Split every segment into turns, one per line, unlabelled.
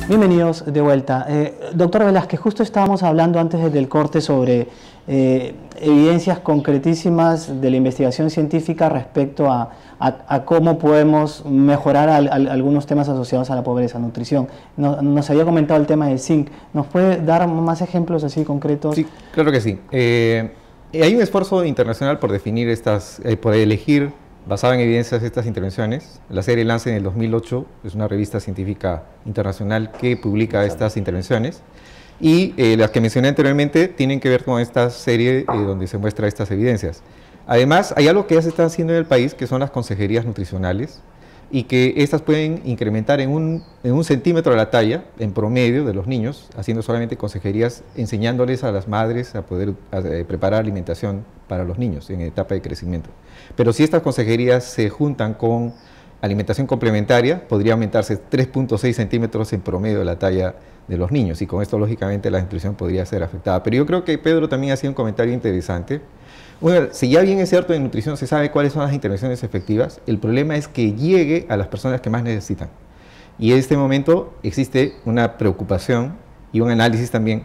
Bienvenidos de vuelta. Doctor Velázquez, justo estábamos hablando antes del corte sobre evidencias concretísimas de la investigación científica respecto a cómo podemos mejorar algunos temas asociados a la pobreza, nutrición. Nos había comentado el tema del zinc. ¿Nos puede dar más ejemplos así concretos?
Sí, claro que sí. Hay un esfuerzo internacional por definir por elegir, basado en evidencias, estas intervenciones. La serie Lancet en el 2008 es una revista científica internacional que publica estas intervenciones. Y las que mencioné anteriormente tienen que ver con esta serie donde se muestra estas evidencias. Además, hay algo que ya se está haciendo en el país, que son las consejerías nutricionales, y que estas pueden incrementar en un centímetro de la talla, en promedio, de los niños, haciendo solamente consejerías, enseñándoles a las madres a poder preparar alimentación para los niños en etapa de crecimiento. Pero si estas consejerías se juntan con alimentación complementaria, podría aumentarse 3.6 centímetros en promedio de la talla de los niños, y con esto, lógicamente, la nutrición podría ser afectada. Pero yo creo que Pedro también hacía un comentario interesante. Bueno, si ya bien es cierto, en nutrición se sabe cuáles son las intervenciones efectivas, el problema es que llegue a las personas que más necesitan. Y en este momento existe una preocupación y un análisis también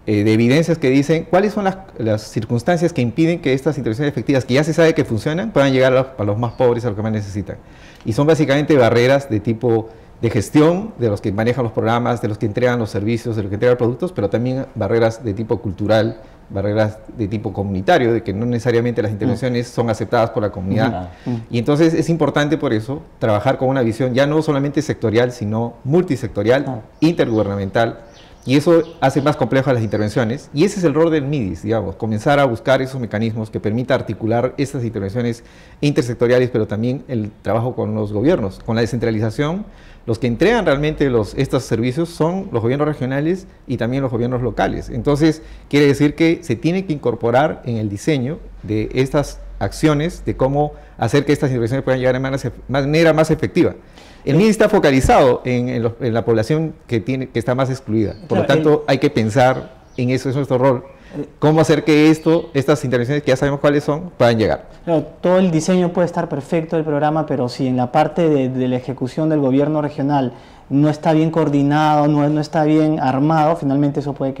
de evidencias que dicen cuáles son las circunstancias que impiden que estas intervenciones efectivas, que ya se sabe que funcionan, puedan llegar a los más pobres, a los que más necesitan. Y son básicamente barreras de tipo de gestión, de los que manejan los programas, de los que entregan los servicios, de los que entregan productos, pero también barreras de tipo cultural, barreras de tipo comunitario, de que no necesariamente las intervenciones son aceptadas por la comunidad. Y entonces es importante por eso trabajar con una visión ya no solamente sectorial, sino multisectorial, intergubernamental, y eso hace más complejas las intervenciones, y ese es el rol del MIDIS, digamos, comenzar a buscar esos mecanismos que permita articular estas intervenciones intersectoriales, pero también el trabajo con los gobiernos, con la descentralización. Los que entregan realmente estos servicios son los gobiernos regionales y también los gobiernos locales. Entonces, quiere decir que se tiene que incorporar en el diseño de estas acciones, de cómo hacer que estas intervenciones puedan llegar de manera más efectiva. El MIDIS está focalizado en la población que está más excluida. Por lo tanto, hay que pensar en eso, es nuestro rol. Cómo hacer que estas intervenciones, que ya sabemos cuáles son, puedan llegar.
Claro, todo el diseño puede estar perfecto del programa, pero si en la parte de la ejecución del gobierno regional no está bien coordinado, no está bien armado, finalmente eso puede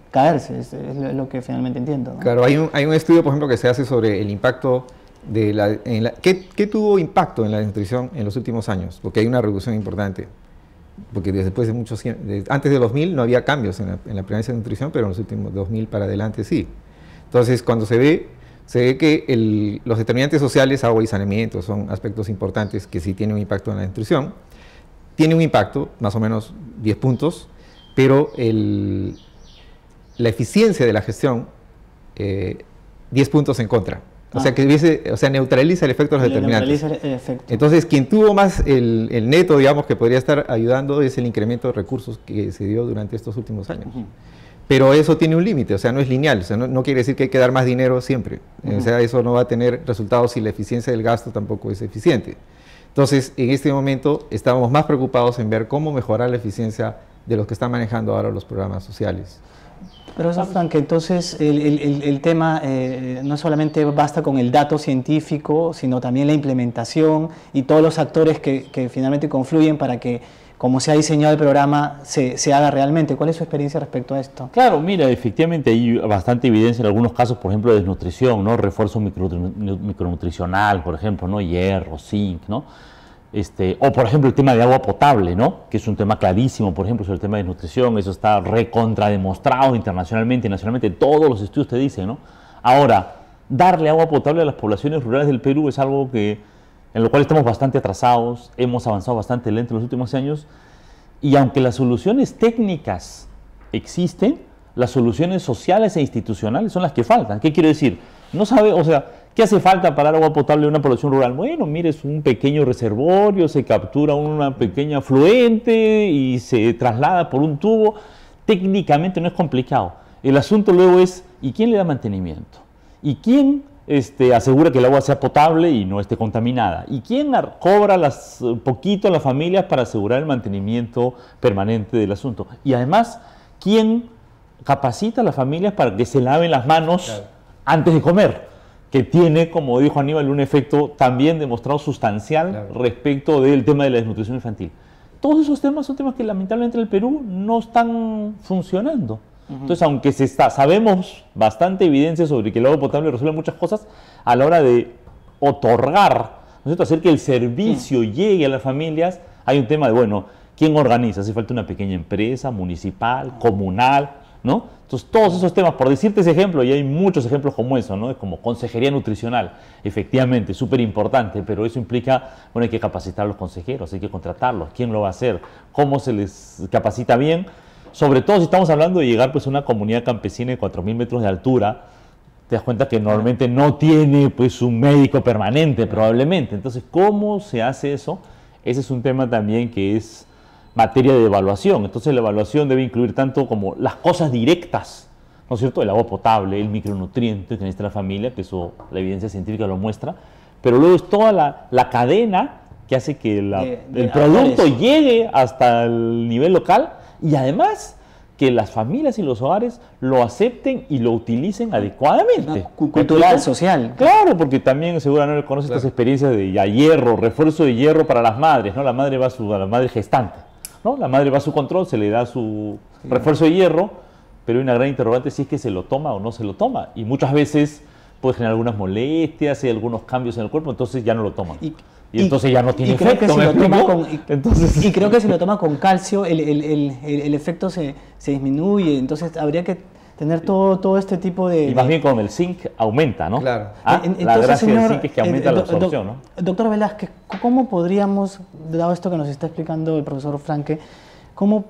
caerse, es lo que finalmente entiendo, ¿no?
Claro, hay un estudio, por ejemplo, que se hace sobre el impacto ¿qué tuvo impacto en la nutrición en los últimos años? Porque hay una reducción importante. Porque después de antes de 2000 no había cambios en la prevalencia de nutrición, pero en los últimos 2000 para adelante sí. Entonces, cuando se ve que los determinantes sociales, agua y saneamiento, son aspectos importantes que sí tienen un impacto en la nutrición. Tiene un impacto, más o menos 10 puntos, pero la eficiencia de la gestión, 10 puntos en contra. O sea, neutraliza el efecto de los determinantes. Entonces, quien tuvo más el neto, digamos, que podría estar ayudando es el incremento de recursos que se dio durante estos últimos años. Pero eso tiene un límite, o sea, no es lineal, o sea, no quiere decir que hay que dar más dinero siempre. O sea, eso no va a tener resultados si la eficiencia del gasto tampoco es eficiente. Entonces, en este momento estamos más preocupados en ver cómo mejorar la eficiencia de los que están manejando ahora los programas sociales.
Pero eso, Frank, entonces el tema no solamente basta con el dato científico, sino también la implementación y todos los actores que finalmente confluyen para que, como se ha diseñado el programa, se haga realmente. ¿Cuál es su experiencia respecto a esto?
Claro, mira, efectivamente hay bastante evidencia en algunos casos, por ejemplo, de desnutrición, ¿no? Refuerzo micronutricional, por ejemplo, ¿no? Hierro, zinc, ¿no? O por ejemplo el tema de agua potable, ¿no? Que es un tema clarísimo, por ejemplo, sobre el tema de nutrición. Eso está recontra demostrado internacionalmente y nacionalmente, todos los estudios te dicen, ¿no? Ahora, darle agua potable a las poblaciones rurales del Perú es algo en lo cual estamos bastante atrasados, hemos avanzado bastante lento en los últimos años, y aunque las soluciones técnicas existen, las soluciones sociales e institucionales son las que faltan. ¿Qué quiere decir? No sabe, o sea, ¿qué hace falta para dar agua potable a una población rural? Bueno, mire, es un pequeño reservorio, se captura una pequeña afluente y se traslada por un tubo. Técnicamente no es complicado. El asunto luego es, ¿y quién le da mantenimiento? ¿Y quién asegura que el agua sea potable y no esté contaminada? ¿Y quién cobra poquito a las familias para asegurar el mantenimiento permanente del asunto? Y además, ¿quién capacita a las familias para que se laven las manos antes de comer? Que tiene, como dijo Aníbal, un efecto también demostrado sustancial respecto del tema de la desnutrición infantil. todos esos temas son temas que lamentablemente en el Perú no están funcionando. Entonces, aunque sabemos bastante evidencia sobre que el agua potable resuelve muchas cosas, a la hora de otorgar, ¿no es cierto?, hacer que el servicio llegue a las familias, hay un tema de, bueno, ¿quién organiza? Hace falta una pequeña empresa, municipal, comunal, ¿no? Entonces, todos esos temas, por decirte ese ejemplo, y hay muchos ejemplos como eso, ¿no? Es como consejería nutricional, efectivamente, súper importante, pero eso implica, bueno, hay que capacitar a los consejeros, hay que contratarlos, ¿quién lo va a hacer? ¿Cómo se les capacita bien? Sobre todo si estamos hablando de llegar pues, a una comunidad campesina de 4.000 metros de altura, te das cuenta que normalmente no tiene pues, un médico permanente, probablemente. Entonces, ¿cómo se hace eso? Ese es un tema también que es materia de evaluación. Entonces, la evaluación debe incluir tanto como las cosas directas, ¿no es cierto? El agua potable, el micronutriente que necesita la familia, que eso la evidencia científica lo muestra, pero luego es toda la cadena que hace que el producto llegue hasta el nivel local y además que las familias y los hogares lo acepten y lo utilicen adecuadamente.
Cultural, social.
Claro, porque también seguramente conoces estas experiencias de hierro, refuerzo de hierro para las madres, ¿no? La madre va a la madre gestante, ¿no? La madre va a su control, se le da su refuerzo de hierro, pero hay una gran interrogante si es que se lo toma o no se lo toma. Y muchas veces puede generar algunas molestias y algunos cambios en el cuerpo, entonces ya no lo toman. Y entonces ya no tiene efecto.
Y creo que si lo toma con calcio, el efecto se disminuye. Entonces habría que tener todo este tipo de...
Y más bien con el zinc aumenta, ¿no?
Claro.
Entonces,
la gracia
señor,
del zinc es que aumenta la absorción, ¿no?
Doctor Velázquez, ¿cómo podríamos, dado esto que nos está explicando el profesor Franque, cómo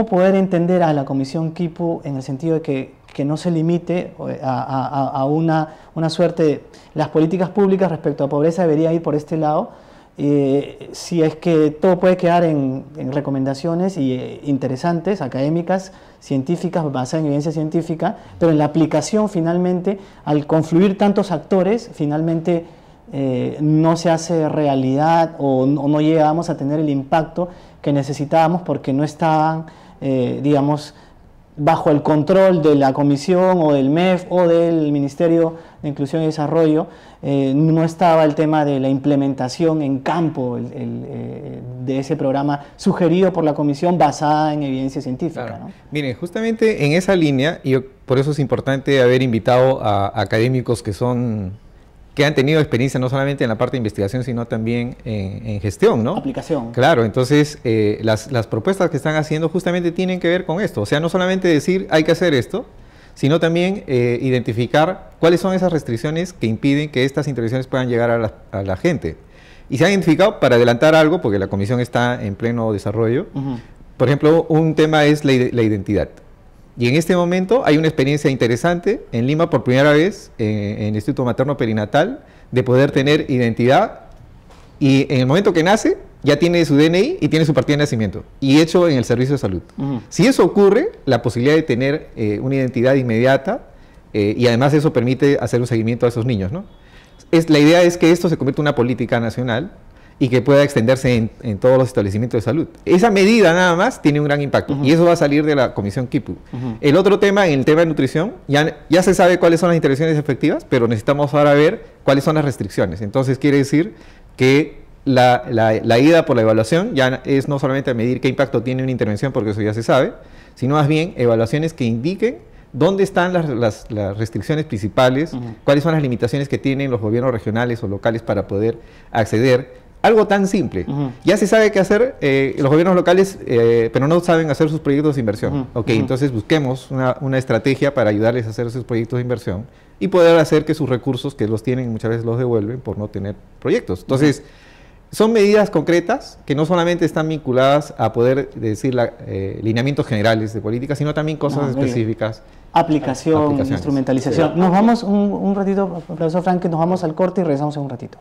poder entender a la Comisión Quipu en el sentido de que no se limite a una suerte de... Las políticas públicas respecto a pobreza debería ir por este lado, si es que todo puede quedar en recomendaciones interesantes, académicas, científicas, basadas en evidencia científica, pero en la aplicación finalmente, al confluir tantos actores, finalmente no se hace realidad o no llegamos a tener el impacto que necesitábamos porque no estaban, digamos, bajo el control de la Comisión o del MEF o del Ministerio de Inclusión y Desarrollo, no estaba el tema de la implementación en campo de ese programa sugerido por la Comisión basada en evidencia científica.
Claro.
¿No?
Miren, justamente en esa línea, y por eso es importante haber invitado a académicos que han tenido experiencia no solamente en la parte de investigación, sino también en gestión, ¿no?
Aplicación.
Claro, entonces las propuestas que están haciendo justamente tienen que ver con esto. O sea, no solamente decir hay que hacer esto, sino también identificar cuáles son esas restricciones que impiden que estas intervenciones puedan llegar a la gente. Y se han identificado, para adelantar algo, porque la comisión está en pleno desarrollo, por ejemplo, un tema es la identidad. Y en este momento hay una experiencia interesante en Lima por primera vez en el Instituto Materno Perinatal de poder tener identidad y en el momento que nace ya tiene su DNI y tiene su partida de nacimiento y hecho en el servicio de salud. Si eso ocurre, la posibilidad de tener una identidad inmediata y además eso permite hacer un seguimiento a esos niños, ¿no? La idea es que esto se convierta en una política nacional y que pueda extenderse en todos los establecimientos de salud. Esa medida nada más tiene un gran impacto y eso va a salir de la Comisión Quipu. El otro tema, en el tema de nutrición, ya se sabe cuáles son las intervenciones efectivas, pero necesitamos ahora ver cuáles son las restricciones. Entonces quiere decir que la ida por la evaluación ya es no solamente medir qué impacto tiene una intervención, porque eso ya se sabe, sino más bien evaluaciones que indiquen dónde están las restricciones principales, cuáles son las limitaciones que tienen los gobiernos regionales o locales para poder acceder. Algo tan simple. Ya se sabe qué hacer los gobiernos locales, pero no saben hacer sus proyectos de inversión. Entonces busquemos una estrategia para ayudarles a hacer esos proyectos de inversión y poder hacer que sus recursos, que los tienen, muchas veces los devuelven por no tener proyectos. Entonces, son medidas concretas que no solamente están vinculadas a poder decir lineamientos generales de política, sino también cosas específicas.
Aplicación, instrumentalización. Nos vamos un ratito, profesor Franque, nos vamos al corte y regresamos en un ratito.